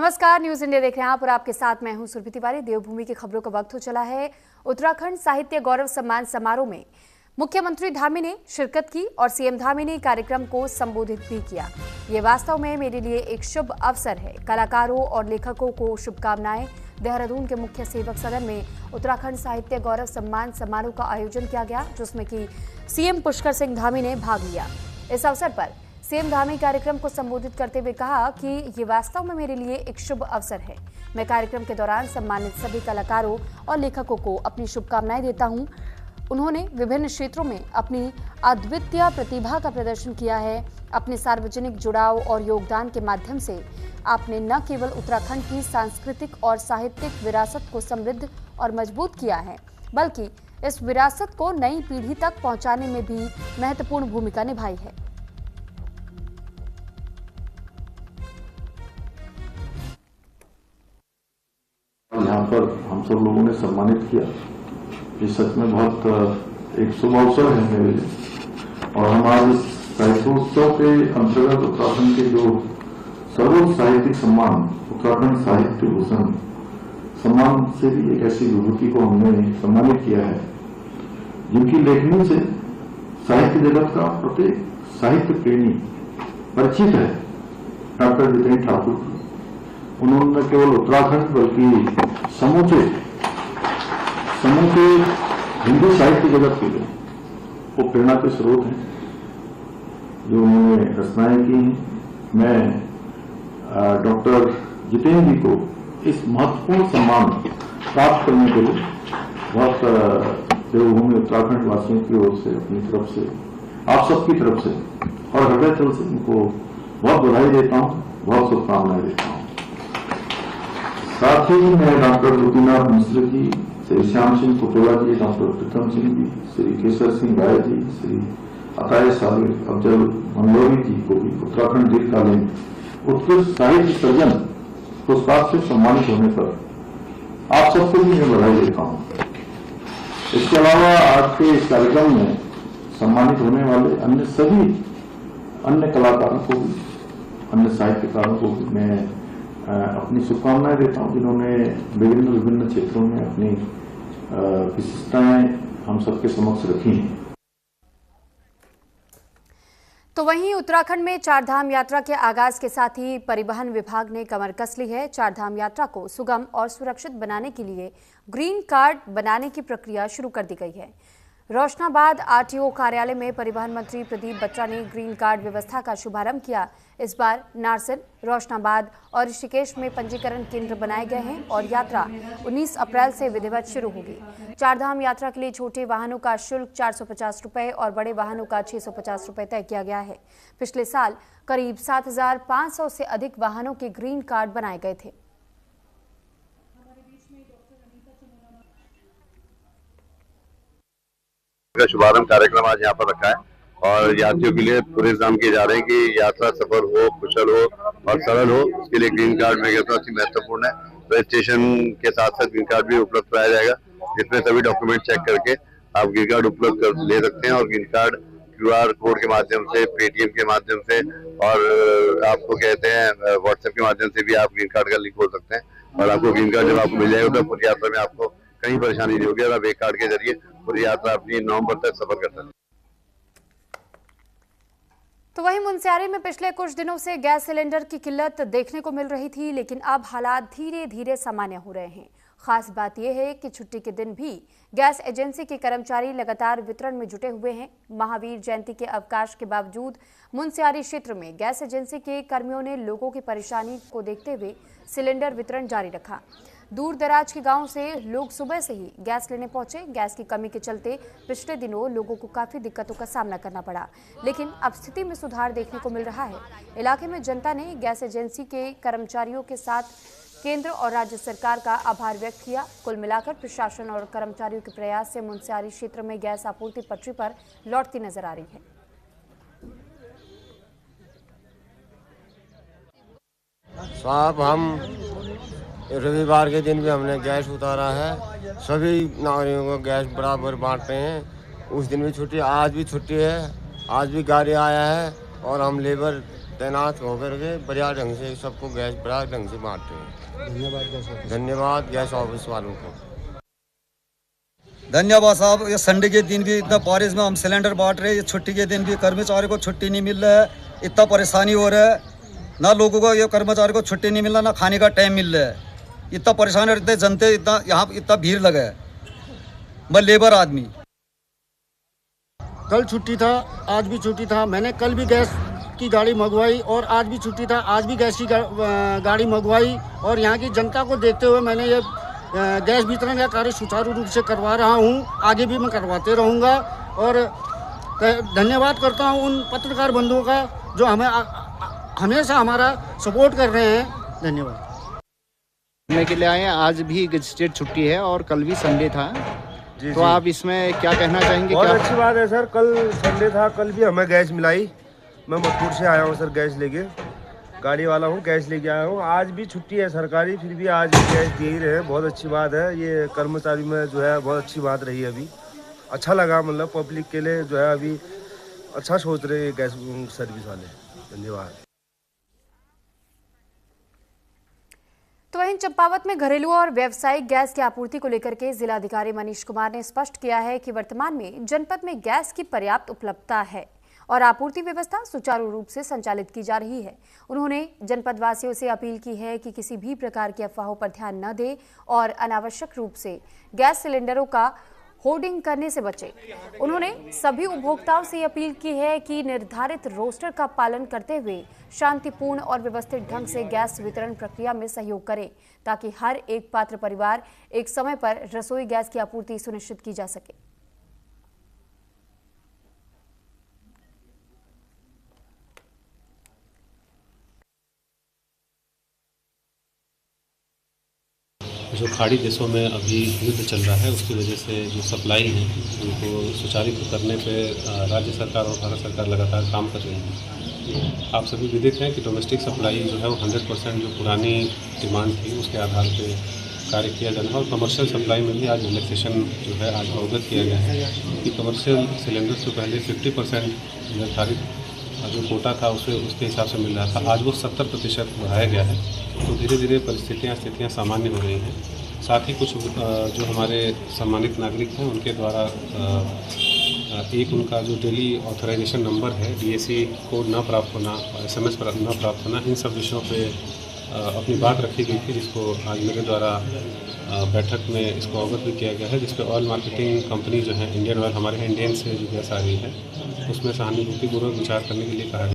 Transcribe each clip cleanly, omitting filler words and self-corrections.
नमस्कार, news India देख रहे हैं आप और आपके साथ मैं हूं सुरभि तिवारी। देवभूमि की खबरों का वक्त हो चला है। उत्तराखंड साहित्य गौरव सम्मान समारोह में मुख्यमंत्री धामी ने शिरकत की और सीएम धामी ने कार्यक्रम को संबोधित भी किया। ये वास्तव में मेरे लिए एक शुभ अवसर है। कलाकारों और लेखकों को शुभकामनाएं। देहरादून के मुख्य सेवक सदन में उत्तराखंड साहित्य गौरव सम्मान समारोह का आयोजन किया गया, जिसमें कि सीएम पुष्कर सिंह धामी ने भाग लिया। इस अवसर पर सीएम धामी कार्यक्रम को संबोधित करते हुए कहा कि ये वास्तव में मेरे लिए एक शुभ अवसर है। मैं कार्यक्रम के दौरान सम्मानित सभी कलाकारों और लेखकों को अपनी शुभकामनाएं देता हूं। उन्होंने विभिन्न क्षेत्रों में अपनी अद्वितीय प्रतिभा का प्रदर्शन किया है। अपने सार्वजनिक जुड़ाव और योगदान के माध्यम से आपने न केवल उत्तराखंड की सांस्कृतिक और साहित्यिक विरासत को समृद्ध और मजबूत किया है, बल्कि इस विरासत को नई पीढ़ी तक पहुंचाने में भी महत्वपूर्ण भूमिका निभाई है। यहाँ पर हम सब लोगों ने सम्मानित किया। ये सच में बहुत एक शुभ अवसर है मेरे लिए। और हम आज साहित्योत्सव के अंतर्गत उत्तराखंड के जो सर्वोच्च साहित्यिक सम्मान उत्तराखंड साहित्य भूषण सम्मान से भी एक ऐसी विभूति को हमने सम्मानित किया है जिनकी लेखनी से साहित्य जगत का प्रत्येक साहित्य प्रेमी परिचित है। डॉक्टर जितेंद्र ठाकुर, उन्होंने न केवल उत्तराखंड बल्कि समूचे हिंदी साहित्य जगत के लिए वो प्रेरणा के स्रोत हैं जो उन्होंने रचनाएं की हैं। मैं डॉक्टर जितेंद्र जी को इस महत्वपूर्ण सम्मान प्राप्त करने के लिए बहुत देवभूमि उत्तराखंड वासियों की ओर से, अपनी तरफ से, आप सबकी तरफ से और हृदय तल से उनको बहुत बधाई देता हूँ, बहुत शुभकामनाएं देता हूँ। साथ ही मैं डॉक्टर गोपीनाथ मिश्र जी, श्री श्याम सिंह कुटोला जी, डॉक्टर प्रीतम सिंह जी, श्री केसर सिंह राय जी, श्री अताय साबिर अफजल मंगलोरी जी को भी उत्तराखंड दीर्घकालीन उत्कृष्ट साहित्य सर्जन पुरस्कार से सम्मानित होने पर आप सबको भी मैं बधाई देता हूँ। इसके अलावा आज के इस कार्यक्रम में सम्मानित होने वाले अन्य सभी अन्य कलाकारों को भी, अन्य साहित्यकारों को भी मैं अपनी शुभकामनाएं देता हूं, जिन्होंने विभिन्न क्षेत्रों में अपनी विशिष्टताएं हम सबके समक्ष रखी हैं। तो वहीं उत्तराखंड में चारधाम यात्रा के आगाज के साथ ही परिवहन विभाग ने कमर कस ली है। चारधाम यात्रा को सुगम और सुरक्षित बनाने के लिए ग्रीन कार्ड बनाने की प्रक्रिया शुरू कर दी गई है। रोशनाबाद आरटीओ कार्यालय में परिवहन मंत्री प्रदीप बत्रा ने ग्रीन कार्ड व्यवस्था का शुभारंभ किया। इस बार नारसिन, रोशनाबाद और ऋषिकेश में पंजीकरण केंद्र बनाए गए हैं और यात्रा 19 अप्रैल से विधिवत शुरू होगी। चारधाम यात्रा के लिए छोटे वाहनों का शुल्क 450 रुपए और बड़े वाहनों का 650 रुपए तय किया गया है। पिछले साल करीब 7500 से अधिक वाहनों के ग्रीन कार्ड बनाए गए थे। का शुभारंभ कार्यक्रम आज यहाँ पर रखा है और यात्रियों के लिए पूरे इंतजाम किए जा रहे हैं कि यात्रा सफल हो, कुशल हो और सरल हो। इसके लिए ग्रीन कार्ड में अति महत्वपूर्ण है। रजिस्ट्रेशन के साथ साथ ग्रीन कार्ड भी उपलब्ध कराया जाएगा, जिसमें सभी डॉक्यूमेंट चेक करके आप ग्रीन कार्ड उपलब्ध कर ले सकते हैं। और ग्रीन कार्ड QR कोड के माध्यम से, पेटीएम के माध्यम से और आपको कहते हैं व्हाट्सएप के माध्यम से भी आप ग्रीन कार्ड का लिंक खोल सकते हैं। और आपको ग्रीन कार्ड जब आपको मिल जाएगा तो पूरी यात्रा में आपको कहीं परेशानी नहीं होगी और आप एक कार्ड के जरिए पूरी यात्रा अपनी नवंबर तक सफर कर सकते हैं। तो वहीं मुनस्यारी में पिछले कुछ दिनों से गैस सिलेंडर की किल्लत देखने को मिल रही थी, लेकिन अब हालात धीरे धीरे सामान्य हो रहे हैं। खास बात यह है कि छुट्टी के दिन भी गैस एजेंसी के कर्मचारी लगातार वितरण में जुटे हुए हैं। महावीर जयंती के अवकाश के बावजूद मुनस्यारी क्षेत्र में गैस एजेंसी के कर्मियों ने लोगों की परेशानी को देखते हुए सिलेंडर वितरण जारी रखा। दूर दराज के गांव से लोग सुबह से ही गैस लेने पहुंचे। गैस की कमी के चलते पिछले दिनों लोगों को काफी दिक्कतों का सामना करना पड़ा, लेकिन अब स्थिति में सुधार देखने को मिल रहा है। इलाके में जनता ने गैस एजेंसी के कर्मचारियों के साथ केंद्र और राज्य सरकार का आभार व्यक्त किया। कुल मिलाकर प्रशासन और कर्मचारियों के प्रयास से मुनस्यारी क्षेत्र में गैस आपूर्ति पटरी पर लौटती नजर आ रही है। साहब, हम रविवार के दिन भी हमने गैस उतारा है। सभी नागरिकों को गैस बराबर बांटते हैं। उस दिन भी छुट्टी, आज भी छुट्टी है। आज भी गाड़ी आया है और हम लेबर तैनात होकर के बढ़िया ढंग से सबको गैस बढ़िया ढंग से बांटते हैं। धन्यवाद गैस ऑफिस वालों को। धन्यवाद साहब। ये संडे के दिन भी इतना बारिश में हम सिलेंडर बांट रहे हैं, ये छुट्टी के दिन भी कर्मचारी को छुट्टी नहीं मिल रहा है, इतना परेशानी हो रहा है। ना लोगों को, ये कर्मचारी को छुट्टी नहीं मिल रहा, ना खाने का टाइम मिल रहा है, इतना परेशान रहते जनते, इतना यहाँ इतना भीड़ लगा है। मैं लेबर आदमी। कल छुट्टी था, आज भी छुट्टी था। मैंने कल भी गैस की गाड़ी मंगवाई और आज भी छुट्टी था, आज भी गैस की गाड़ी मंगवाई। और यहाँ की जनता को देखते हुए मैंने ये गैस वितरण का कार्य सुचारू रूप से करवा रहा हूँ, आगे भी मैं करवाते रहूँगा। और धन्यवाद करता हूँ उन पत्रकार बंधुओं का जो हमें हमेशा हमारा सपोर्ट कर रहे हैं। धन्यवाद। करने के लिए आए हैं। आज भी स्टेट छुट्टी है और कल भी संडे था, तो आप इसमें क्या कहना चाहेंगे? बहुत अच्छी बात है सर, कल संडे था, कल भी हमें गैस मिलाई। मैं मथुर से आया हूँ सर, गैस लेके, गाड़ी वाला हूँ, गैस लेके आया हूँ। आज भी छुट्टी है सरकारी, फिर भी आज भी गैस दे ही रहे हैं। बहुत अच्छी बात है, ये कर्मचारी में जो है बहुत अच्छी बात रही है। अभी अच्छा लगा, मतलब पब्लिक के लिए जो है अभी अच्छा सोच रहे हैं गैस सर्विस वाले। धन्यवाद। तो वहीं चंपावत में घरेलू और व्यावसायिक गैस की आपूर्ति को लेकर के जिलाधिकारी मनीष कुमार ने स्पष्ट किया है कि वर्तमान में जनपद में गैस की पर्याप्त उपलब्धता है और आपूर्ति व्यवस्था सुचारू रूप से संचालित की जा रही है। उन्होंने जनपद वासियों से अपील की है कि किसी भी प्रकार की अफवाहों पर ध्यान न दें और अनावश्यक रूप से गैस सिलेंडरों का होर्डिंग करने से बचें। उन्होंने सभी उपभोक्ताओं से अपील की है कि निर्धारित रोस्टर का पालन करते हुए शांतिपूर्ण और व्यवस्थित ढंग से गैस वितरण प्रक्रिया में सहयोग करें, ताकि हर एक पात्र परिवार एक समय पर रसोई गैस की आपूर्ति सुनिश्चित की जा सके। जो खाड़ी देशों में अभी युद्ध चल रहा है, उसकी वजह से जो सप्लाई है उनको सुचारू करने पे राज्य सरकार और भारत सरकार लगातार काम कर रही है। आप सभी विदित हैं कि डोमेस्टिक सप्लाई जो है वो 100% जो पुरानी डिमांड थी उसके आधार पे कार्य किया जाना है। और कमर्शियल सप्लाई में भी आज रिलैक्सेशन जो है आज अवगत किया गया है कि कमर्शियल सिलेंडर से पहले 50% निर्धारित जो कोटा था उसके हिसाब से मिल रहा था, आज वो 70% बढ़ाया गया है। तो धीरे धीरे स्थितियाँ सामान्य हो रही हैं। साथ ही कुछ जो हमारे सम्मानित नागरिक हैं उनके द्वारा एक उनका जो डेली ऑथराइजेशन नंबर है, DAC कोड न प्राप्त होना, SMS पर न प्राप्त होना, इन सब विषयों पे अपनी बात रखी गई थी, जिसको आज मेरे द्वारा बैठक में इसको अवगत भी किया गया है, जिसपे ऑयल मार्केटिंग कंपनी जो है इंडियन ऑयल, हमारे यहाँ इंडियन से जो गैस आ रही है उसमें सहानुभूतिपूर्वक विचार करने के लिए कहा गया।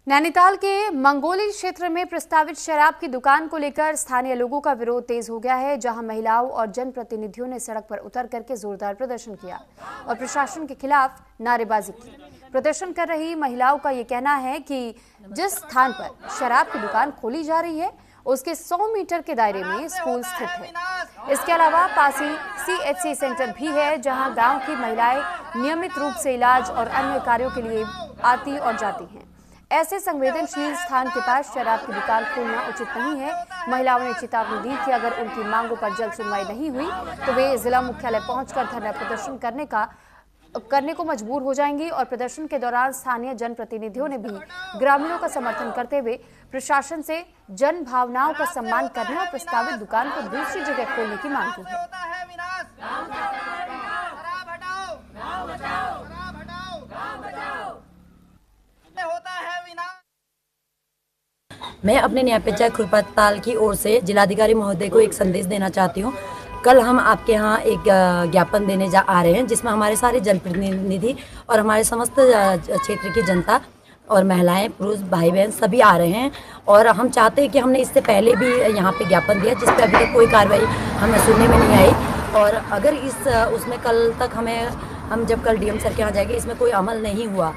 नैनीताल के मंगोली क्षेत्र में प्रस्तावित शराब की दुकान को लेकर स्थानीय लोगों का विरोध तेज हो गया है, जहां महिलाओं और जनप्रतिनिधियों ने सड़क पर उतर करके जोरदार प्रदर्शन किया और प्रशासन के खिलाफ नारेबाजी की। प्रदर्शन कर रही महिलाओं का ये कहना है कि जिस स्थान पर शराब की दुकान खोली जा रही है उसके 100 मीटर के दायरे में स्कूल स्थित है। इसके अलावा पासी CHC सेंटर भी है, जहां गांव की महिलाएं नियमित रूप से इलाज और अन्य कार्यों के लिए आती और जाती हैं। ऐसे संवेदनशील स्थान के पास शराब की दुकान खोलना उचित नहीं है। महिलाओं ने चेतावनी दी कि अगर उनकी मांगों पर जल्द सुनवाई नहीं हुई तो वे जिला मुख्यालय पहुंचकर धरना प्रदर्शन करने को मजबूर हो जाएंगी। और प्रदर्शन के दौरान स्थानीय जनप्रतिनिधियों ने भी ग्रामीणों का समर्थन करते हुए प्रशासन से जन भावनाओं का सम्मान करने और प्रस्तावित दुकान को दूसरी जगह खोलने की मांग की है। मैं अपने न्याय पंचायत खुरपाताल की ओर से जिलाधिकारी महोदय को एक संदेश देना चाहती हूँ। कल हम आपके यहाँ एक ज्ञापन देने आ रहे हैं, जिसमें हमारे सारे जनप्रतिनिधि और हमारे समस्त क्षेत्र की जनता और महिलाएं, पुरुष, भाई बहन सभी आ रहे हैं। और हम चाहते हैं कि हमने इससे पहले भी यहाँ पे ज्ञापन दिया, जिस पर अभी तक कोई कार्रवाई हमें सुनने में नहीं आई। और अगर उसमें कल तक हम जब कल DM सर के यहाँ जाएंगे, इसमें कोई अमल नहीं हुआ।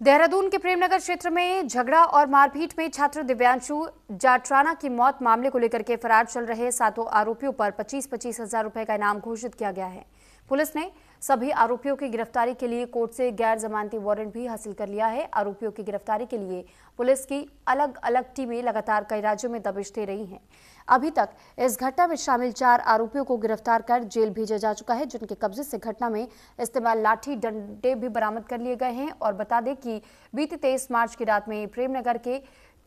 देहरादून के प्रेमनगर क्षेत्र में झगड़ा और मारपीट में छात्र दिव्यांशु जाटराना की मौत मामले को लेकर के फरार चल रहे 7 आरोपियों पर 25-25 हजार रुपए का इनाम घोषित किया गया है। पुलिस ने सभी आरोपियों की गिरफ्तारी के लिए कोर्ट से गैर जमानती वारंट भी हासिल कर लिया है। आरोपियों की गिरफ्तारी के लिए पुलिस की अलग अलग टीमें लगातार कई राज्यों में दबिश दे रही हैं। अभी तक इस घटना में शामिल 4 आरोपियों को गिरफ्तार कर जेल भेजा जा चुका है, जिनके कब्जे से घटना में इस्तेमाल लाठी डंडे भी बरामद कर लिए गए हैं। और बता दें कि बीती 23 मार्च की रात में प्रेमनगर के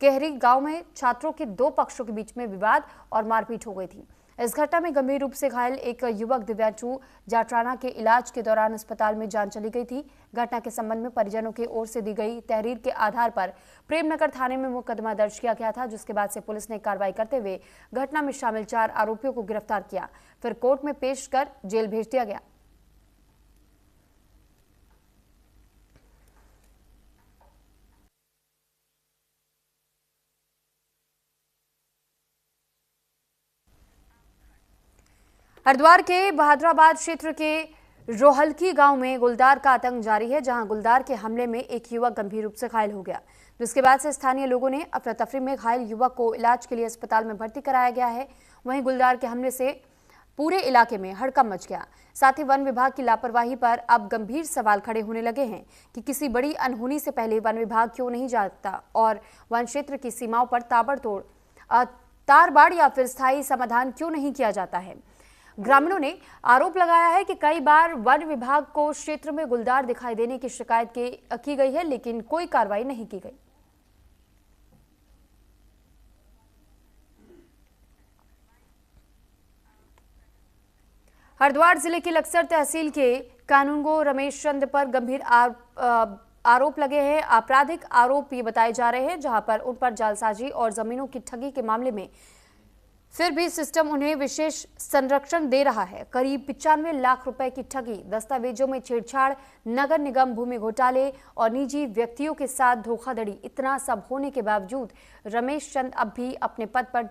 केहरी गांव में छात्रों के 2 पक्षों के बीच में विवाद और मारपीट हो गई थी। इस घटना में गंभीर रूप से घायल एक युवक दिव्यांशु जाटराना के इलाज के दौरान अस्पताल में जान चली गई थी। घटना के संबंध में परिजनों की ओर से दी गई तहरीर के आधार पर प्रेमनगर थाने में मुकदमा दर्ज किया गया था, जिसके बाद से पुलिस ने कार्रवाई करते हुए घटना में शामिल 4 आरोपियों को गिरफ्तार किया, फिर कोर्ट में पेश कर जेल भेज दिया गया। हरिद्वार के बहादुराबाद क्षेत्र के रोहलकी गांव में गुलदार का आतंक जारी है, जहां गुलदार के हमले में एक युवक गंभीर रूप से घायल हो गया, जिसके बाद से स्थानीय लोगों ने अफरा तफरी में घायल युवक को इलाज के लिए अस्पताल में भर्ती कराया गया है। वहीं गुलदार के हमले से पूरे इलाके में हड़कंप मच गया। साथ ही वन विभाग की लापरवाही पर अब गंभीर सवाल खड़े होने लगे हैं कि किसी बड़ी अनहोनी से पहले वन विभाग क्यों नहीं जाता और वन क्षेत्र की सीमाओं पर ताबड़तोड़ तारबाड़ या फिर स्थायी समाधान क्यों नहीं किया जाता है। ग्रामीणों ने आरोप लगाया है कि कई बार वन विभाग को क्षेत्र में गुलदार दिखाई देने की शिकायत की गई है, लेकिन कोई कार्रवाई नहीं की गई। हरिद्वार जिले की लक्सर तहसील के कानूनगो रमेश चंद पर गंभीर आरोप लगे हैं। आपराधिक आरोप ये बताए जा रहे हैं, जहां पर उन पर जालसाजी और जमीनों की ठगी के मामले में फिर भी सिस्टम उन्हें विशेष संरक्षण दे रहा है। करीब 95 लाख रुपए की ठगी, दस्तावेजों में छेड़छाड़, नगर निगम भूमि घोटाले और निजी व्यक्तियों के साथ धोखाधड़ी, इतना सब होने के बावजूद रमेश चंद अब भी अपने पद पर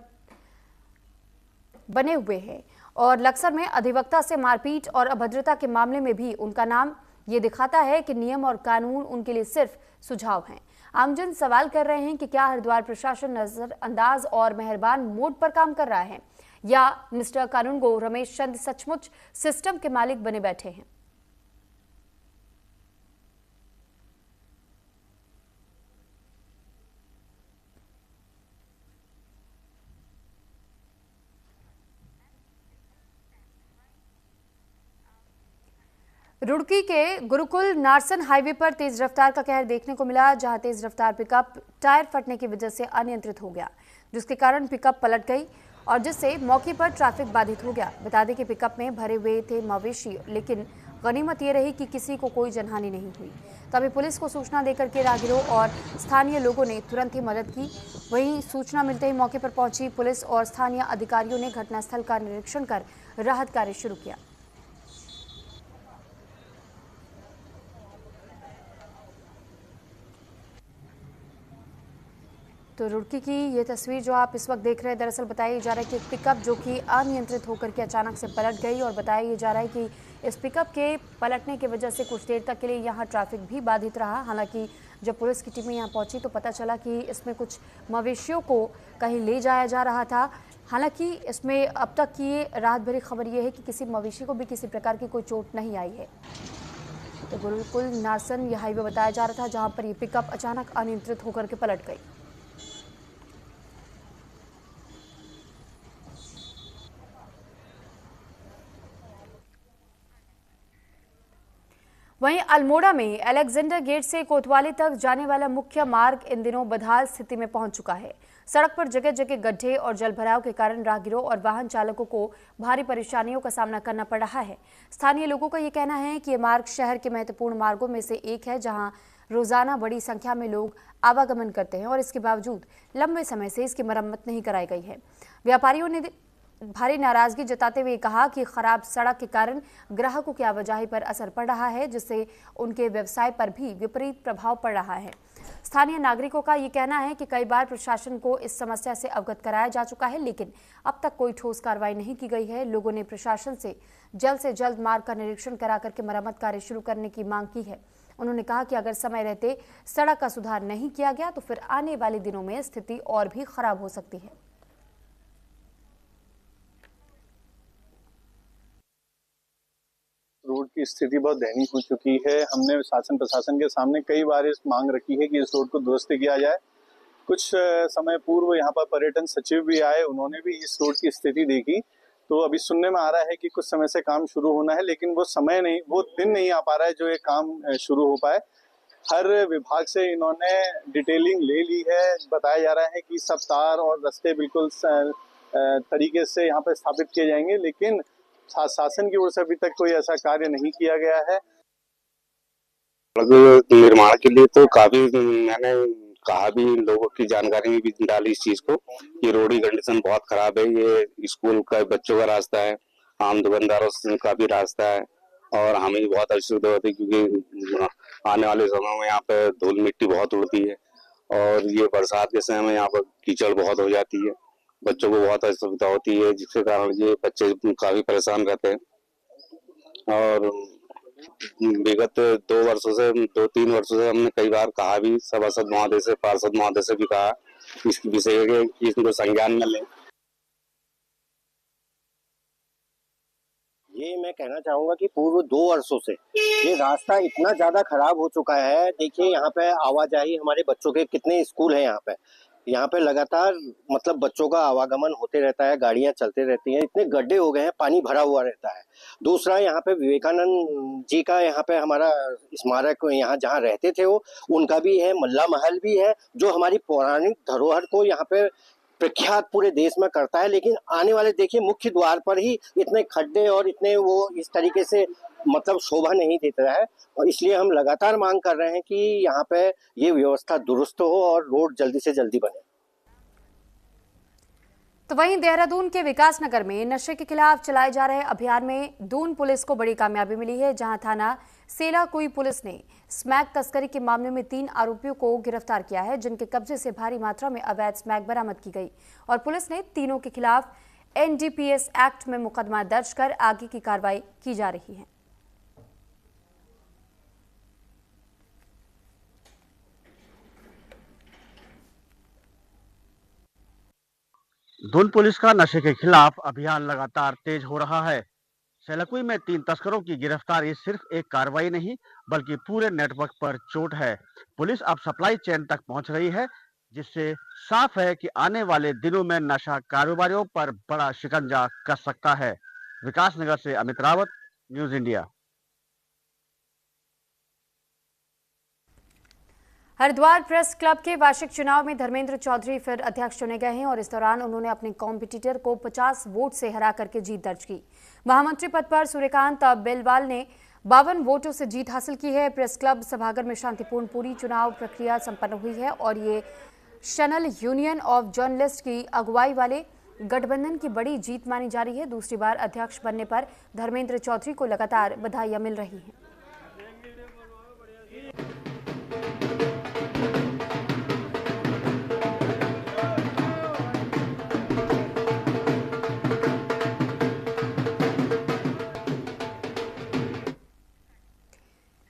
बने हुए हैं और लक्सर में अधिवक्ता से मारपीट और अभद्रता के मामले में भी उनका नाम ये दिखाता है कि नियम और कानून उनके लिए सिर्फ सुझाव हैं। आमजन सवाल कर रहे हैं कि क्या हरिद्वार प्रशासन नजरअंदाज और मेहरबान मोड पर काम कर रहा है या मिस्टर कानूनगो रमेश चंद सचमुच सिस्टम के मालिक बने बैठे हैं। रुड़की के गुरुकुल नारसन हाईवे पर तेज रफ्तार का कहर देखने को मिला, जहां तेज रफ्तार पिकअप टायर फटने की वजह से अनियंत्रित हो गया, जिसके कारण पिकअप पलट गई और जिससे मौके पर ट्रैफिक बाधित हो गया। बता दें कि पिकअप में भरे हुए थे मवेशी, लेकिन गनीमत ये रही कि किसी को कोई जनहानि नहीं हुई। तभी पुलिस को सूचना देकर के राहगीरों और स्थानीय लोगों ने तुरंत ही मदद की। वहीं सूचना मिलते ही मौके पर पहुंची पुलिस और स्थानीय अधिकारियों ने घटनास्थल का निरीक्षण कर राहत कार्य शुरू किया। तो रुड़की की ये तस्वीर जो आप इस वक्त देख रहे हैं, दरअसल बताया जा रहा है कि एक पिकअप जो कि अनियंत्रित होकर के अचानक से पलट गई और बताया जा रहा है कि इस पिकअप के पलटने की वजह से कुछ देर तक के लिए यहाँ ट्रैफिक भी बाधित रहा। हालांकि जब पुलिस की टीमें यहाँ पहुंची तो पता चला कि इसमें कुछ मवेशियों को कहीं ले जाया जा रहा था। हालांकि इसमें अब तक की ये राहत भरी खबर ये है कि किसी मवेशी को भी किसी प्रकार की कोई चोट नहीं आई है। तो गुरुकुल नारसन ये हाईवे बताया जा रहा था, जहाँ पर ये पिकअप अचानक अनियंत्रित होकर के पलट गई। वहीं अल्मोड़ा में अलेक्जेंडर गेट से कोतवाली तक जाने वाला मुख्य मार्ग इन दिनों बदहाल स्थिति में पहुंच चुका है। सड़क पर जगह जगह गड्ढे और जलभराव के कारण राहगीरों और वाहन चालकों को भारी परेशानियों का सामना करना पड़ रहा है। स्थानीय लोगों का ये कहना है कि ये मार्ग शहर के महत्वपूर्ण मार्गों में से एक है, जहां रोजाना बड़ी संख्या में लोग आवागमन करते हैं और इसके बावजूद लंबे समय से इसकी मरम्मत नहीं कराई गई है। व्यापारियों ने भारी नाराजगी जताते हुए कहा कि खराब सड़क के कारण ग्राहकों की आवाजाही पर असर पड़ रहा है, जिससे उनके व्यवसाय पर भी विपरीत प्रभाव पड़ रहा है। स्थानीय नागरिकों का ये कहना है कि कई बार प्रशासन को इस समस्या से अवगत कराया जा चुका है, लेकिन अब तक कोई ठोस कार्रवाई नहीं की गई है। लोगों ने प्रशासन से जल्द मार्ग का निरीक्षण करा करके मरम्मत कार्य शुरू करने की मांग की है। उन्होंने कहा कि अगर समय रहते सड़क का सुधार नहीं किया गया तो फिर आने वाले दिनों में स्थिति और भी खराब हो सकती है। की स्थिति बहुत दयनीय हो चुकी है। हमने शासन प्रशासन के सामने कई बार इस मांग रखी है कि इस रोड को दुरुस्त किया जाए। कुछ समय पूर्व यहाँ पर पर्यटन सचिव भी आए, उन्होंने भी इस रोड की स्थिति देखी। तो अभी सुनने में आ रहा है कि कुछ समय से काम शुरू होना है, लेकिन वो दिन नहीं आ पा रहा है जो ये काम शुरू हो पाए। हर विभाग से इन्होंने डिटेलिंग ले ली है। बताया जा रहा है कि सब तार और रास्ते बिल्कुल तरीके से यहाँ पर स्थापित किए जाएंगे, लेकिन शासन की ओर से अभी तक कोई ऐसा कार्य नहीं किया गया है। निर्माण के लिए तो काफी मैंने कहा भी, लोगों की जानकारी भी डाली इस चीज को। ये रोड की कंडीशन बहुत खराब है। ये स्कूल का बच्चों का रास्ता है, आम दुकानदारों का भी रास्ता है, और हमें भी बहुत असुविधा होती है क्योंकि आने वाले समय में यहाँ पे धूल मिट्टी बहुत उड़ती है, और ये बरसात के समय में यहाँ पर कीचड़ बहुत हो जाती है। बच्चों को बहुत असुविधा होती है, जिसके कारण ये बच्चे काफी परेशान रहते हैं। और विगत 2-3 वर्षों से हमने कई बार कहा भी, सभासद महोदय से, पार्षद महोदय से भी कहा इसकी विषय कि इसको संज्ञान में लें। ये मैं कहना चाहूंगा कि पूर्व 2 वर्षों से ये रास्ता इतना ज्यादा खराब हो चुका है। देखिए यहाँ पे आवाजाही, हमारे बच्चों के कितने स्कूल हैं यहाँ पे लगातार मतलब बच्चों का आवागमन होते रहता है, गाड़ियां चलते रहती हैं, इतने गड्ढे हो गए हैं, पानी भरा हुआ रहता है। दूसरा यहाँ पे विवेकानंद जी का यहाँ पे हमारा स्मारक, यहाँ जहाँ रहते थे वो, उनका भी है, मल्ला महल भी है, जो हमारी पौराणिक धरोहर को यहाँ पे प्रख्यात पूरे देश में करता है। लेकिन आने वाले देखिए मुख्य द्वार पर ही इतने खड्डे और इतने वो इस तरीके से मतलब शोभा नहीं देता है, और इसलिए हम लगातार मांग कर रहे हैं कि यहाँ पे ये व्यवस्था दुरुस्त हो और रोड जल्दी से जल्दी बने। तो वहीं देहरादून के विकासनगर में नशे के खिलाफ चलाए जा रहे अभियान में दून पुलिस को बड़ी कामयाबी मिली है, जहां थाना सेलाकुई पुलिस ने स्मैक तस्करी के मामले में 3 आरोपियों को गिरफ्तार किया है, जिनके कब्जे से भारी मात्रा में अवैध स्मैक बरामद की गई, और पुलिस ने तीनों के खिलाफ NDPS एक्ट में मुकदमा दर्ज कर आगे की कार्रवाई की जा रही है। दून पुलिस का नशे के खिलाफ अभियान लगातार तेज हो रहा है। सेलाकुई में 3 तस्करों की गिरफ्तारी सिर्फ एक कार्रवाई नहीं, बल्कि पूरे नेटवर्क पर चोट है। पुलिस अब सप्लाई चेन तक पहुंच रही है, जिससे साफ है कि आने वाले दिनों में नशा कारोबारियों पर बड़ा शिकंजा कस सकता है। विकासनगर से Amit Rawat, news India. Haridwar press club के वार्षिक चुनाव में धर्मेंद्र चौधरी फिर अध्यक्ष चुने गए हैं, और इस दौरान उन्होंने अपने कॉम्पिटिटर को 50 वोट से हरा करके जीत दर्ज की। महामंत्री पद पर सूर्यकांत बेलवाल ने 52 वोटों से जीत हासिल की है। प्रेस क्लब सभागार में शांतिपूर्ण पूरी चुनाव प्रक्रिया संपन्न हुई है, और ये शनल यूनियन ऑफ जर्नलिस्ट की अगुवाई वाले गठबंधन की बड़ी जीत मानी जा रही है। दूसरी बार अध्यक्ष बनने पर धर्मेंद्र चौधरी को लगातार बधाइयां मिल रही हैं।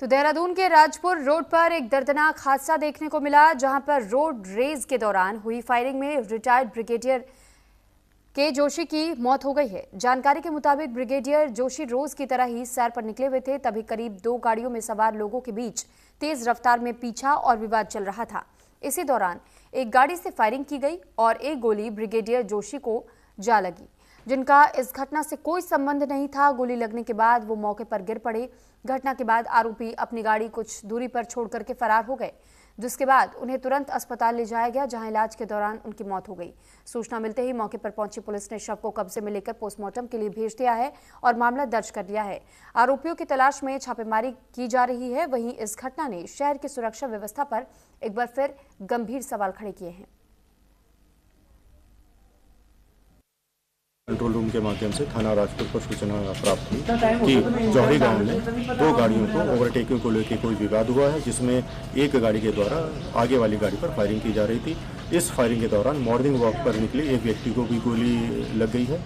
तो देहरादून के राजपुर रोड पर एक दर्दनाक हादसा देखने को मिला, जहां पर रोड रेज के दौरान हुई फायरिंग में रिटायर्ड ब्रिगेडियर के जोशी की मौत हो गई है। जानकारी के मुताबिक ब्रिगेडियर जोशी रोज की तरह ही सैर पर निकले हुए थे, तभी करीब 2 गाड़ियों में सवार लोगों के बीच तेज रफ्तार में पीछा और विवाद चल रहा था। इसी दौरान एक गाड़ी से फायरिंग की गई और एक गोली ब्रिगेडियर जोशी को जा लगी, जिनका इस घटना से कोई संबंध नहीं था। गोली लगने के बाद वो मौके पर गिर पड़े। घटना के बाद आरोपी अपनी गाड़ी कुछ दूरी पर छोड़ करके फरार हो गए, जिसके बाद उन्हें तुरंत अस्पताल ले जाया गया, जहां इलाज के दौरान उनकी मौत हो गई। सूचना मिलते ही मौके पर पहुंची पुलिस ने शव को कब्जे में लेकर पोस्टमार्टम के लिए भेज दिया है और मामला दर्ज कर लिया है। आरोपियों की तलाश में छापेमारी की जा रही है। वहीं इस घटना ने शहर की सुरक्षा व्यवस्था पर एक बार फिर गंभीर सवाल खड़े किए हैं। कंट्रोल रूम के माध्यम से थाना राजपुर को सूचना प्राप्त हुई कि जौहरी गांव में 2 गाड़ियों को ओवरटेकिंग को लेकर कोई विवाद हुआ है, जिसमें एक गाड़ी के द्वारा आगे वाली गाड़ी पर फायरिंग की जा रही थी। इस फायरिंग के दौरान मॉर्निंग वॉक पर निकले एक व्यक्ति को भी गोली लग गई है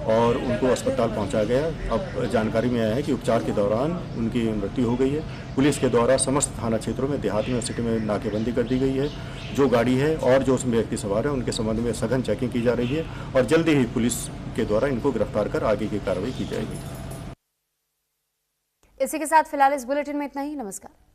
और उनको अस्पताल पहुंचाया गया। अब जानकारी में आया है कि उपचार के दौरान उनकी मृत्यु हो गई है। पुलिस के द्वारा समस्त थाना क्षेत्रों में, देहात में, सिटी में नाकेबंदी कर दी गई है। जो गाड़ी है और जो उसमें व्यक्ति सवार है उनके संबंध में सघन चेकिंग की जा रही है और जल्दी ही पुलिस के द्वारा इनको गिरफ्तार कर आगे की कार्रवाई की जाएगी। इसी के साथ फिलहाल इस बुलेटिन में इतना ही। नमस्कार।